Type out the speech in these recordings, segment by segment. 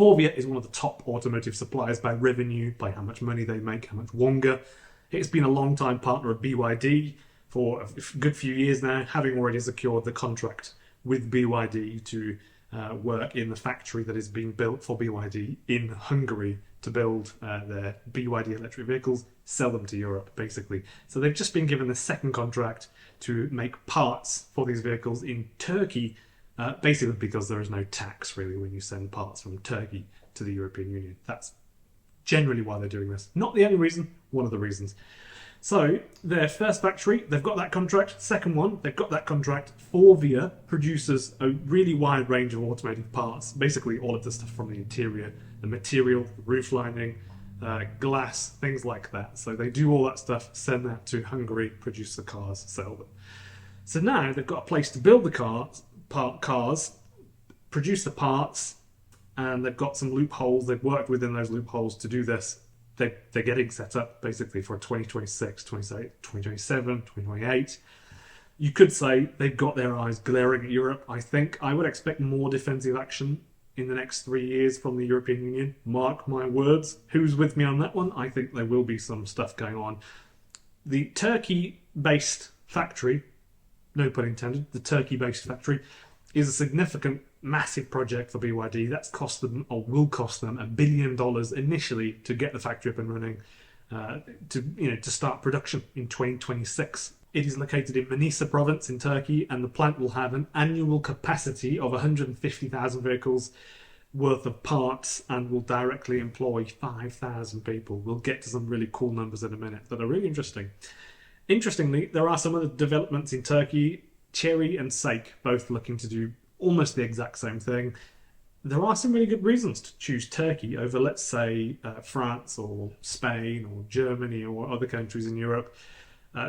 Forvia is one of the top automotive suppliers by revenue, by how much money they make, how much longer. It's been a long-time partner of BYD for a good few years now, having already secured the contract with BYD to work in the factory that is being built for BYD in Hungary to build their BYD electric vehicles, sell them to Europe, basically. So they've just been given the second contract to make parts for these vehicles in Turkey, basically because there is no tax, really, when you send parts from Turkey to the European Union. That's generally why they're doing this. Not the only reason, one of the reasons. So their first factory, they've got that contract. Second one, they've got that contract. Forvia produces a really wide range of automotive parts, basically all of the stuff from the interior, the material, the roof lining, glass, things like that. So they do all that stuff, send that to Hungary, produce the cars, sell them. So now they've got a place to build the cars, produce the parts, and they've got some loopholes. They've worked within those loopholes to do this. They're getting set up basically for 2026, 2027, 2028. You could say they've got their eyes glaring at Europe. I would expect more defensive action in the next 3 years from the European Union. Mark my words. Who's with me on that one? I think there will be some stuff going on. The Turkey-based factory, no pun intended, the Turkey-based factory is a significant, massive project for BYD. That's cost them, or will cost them, $1 billion initially to get the factory up and running, to start production in 2026. It is located in Manisa province in Turkey, and the plant will have an annual capacity of 150,000 vehicles worth of parts and will directly employ 5,000 people. We'll get to some really cool numbers in a minute that are really interesting. Interestingly, there are some other developments in Turkey. Chery and Seagull both looking to do almost the exact same thing. There are some really good reasons to choose Turkey over, let's say, France or Spain or Germany or other countries in Europe.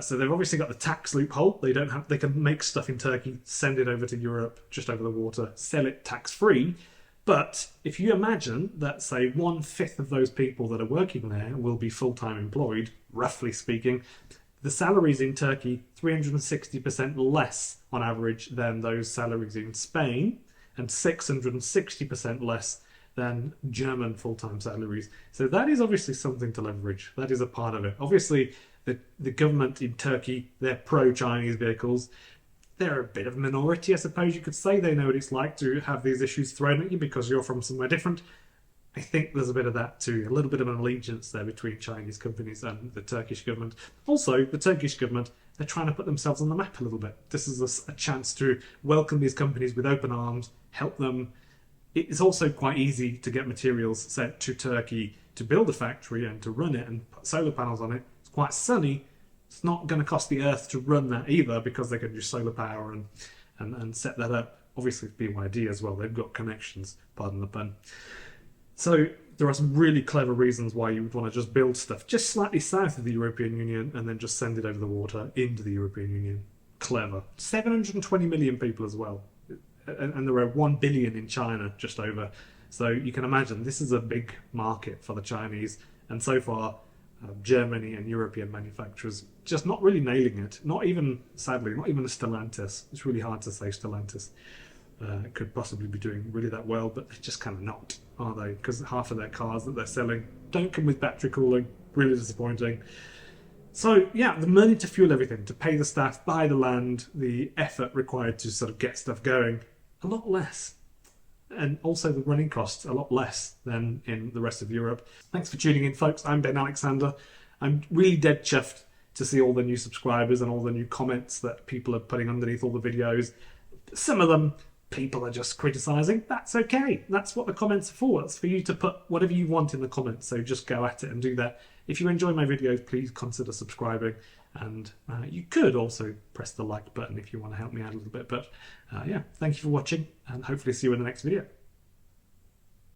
So they've obviously got the tax loophole. They can make stuff in Turkey, send it over to Europe, just over the water, sell it tax-free. But if you imagine that, say, 1/5 of those people that are working there will be full-time employed, roughly speaking, the salaries in Turkey, 360% less on average than those salaries in Spain, and 660% less than German full-time salaries. So that is obviously something to leverage. That is a part of it. Obviously, the government in Turkey, they're pro-Chinese vehicles. They're a bit of a minority, I suppose you could say. They know what it's like to have these issues thrown at you because you're from somewhere different. I think there's a bit of that too, a little bit of an allegiance there between Chinese companies and the Turkish government. Also, the Turkish government, they're trying to put themselves on the map a little bit. This is a chance to welcome these companies with open arms, help them. It's also quite easy to get materials sent to Turkey to build a factory and to run it and put solar panels on it. It's quite sunny. It's not going to cost the earth to run that either because they can use solar power and set that up. Obviously, BYD as well. They've got connections, pardon the pun. So there are some really clever reasons why you would want to just build stuff just slightly south of the European Union and then just send it over the water into the European Union. Clever. 720 million people as well. And there are 1 billion in China, just over. So you can imagine this is a big market for the Chinese. And so far, Germany and European manufacturers just not really nailing it. Not even, sadly, not even a Stellantis. It's really hard to say Stellantis could possibly be doing really that well, but they're just kind of not, are they? Because half of their cars that they're selling don't come with battery cooling. Really disappointing. So yeah, the money to fuel everything, to pay the staff, buy the land, the effort required to sort of get stuff going, a lot less. And also the running costs, a lot less than in the rest of Europe. Thanks for tuning in, folks. I'm Ben Alexander. I'm really dead chuffed to see all the new subscribers and all the new comments that people are putting underneath all the videos. Some of them, people are just criticising. That's okay. That's what the comments are for. It's for you to put whatever you want in the comments. So just go at it and do that. If you enjoy my videos, please consider subscribing. And you could also press the like button if you want to help me out a little bit. But yeah, thank you for watching and hopefully see you in the next video.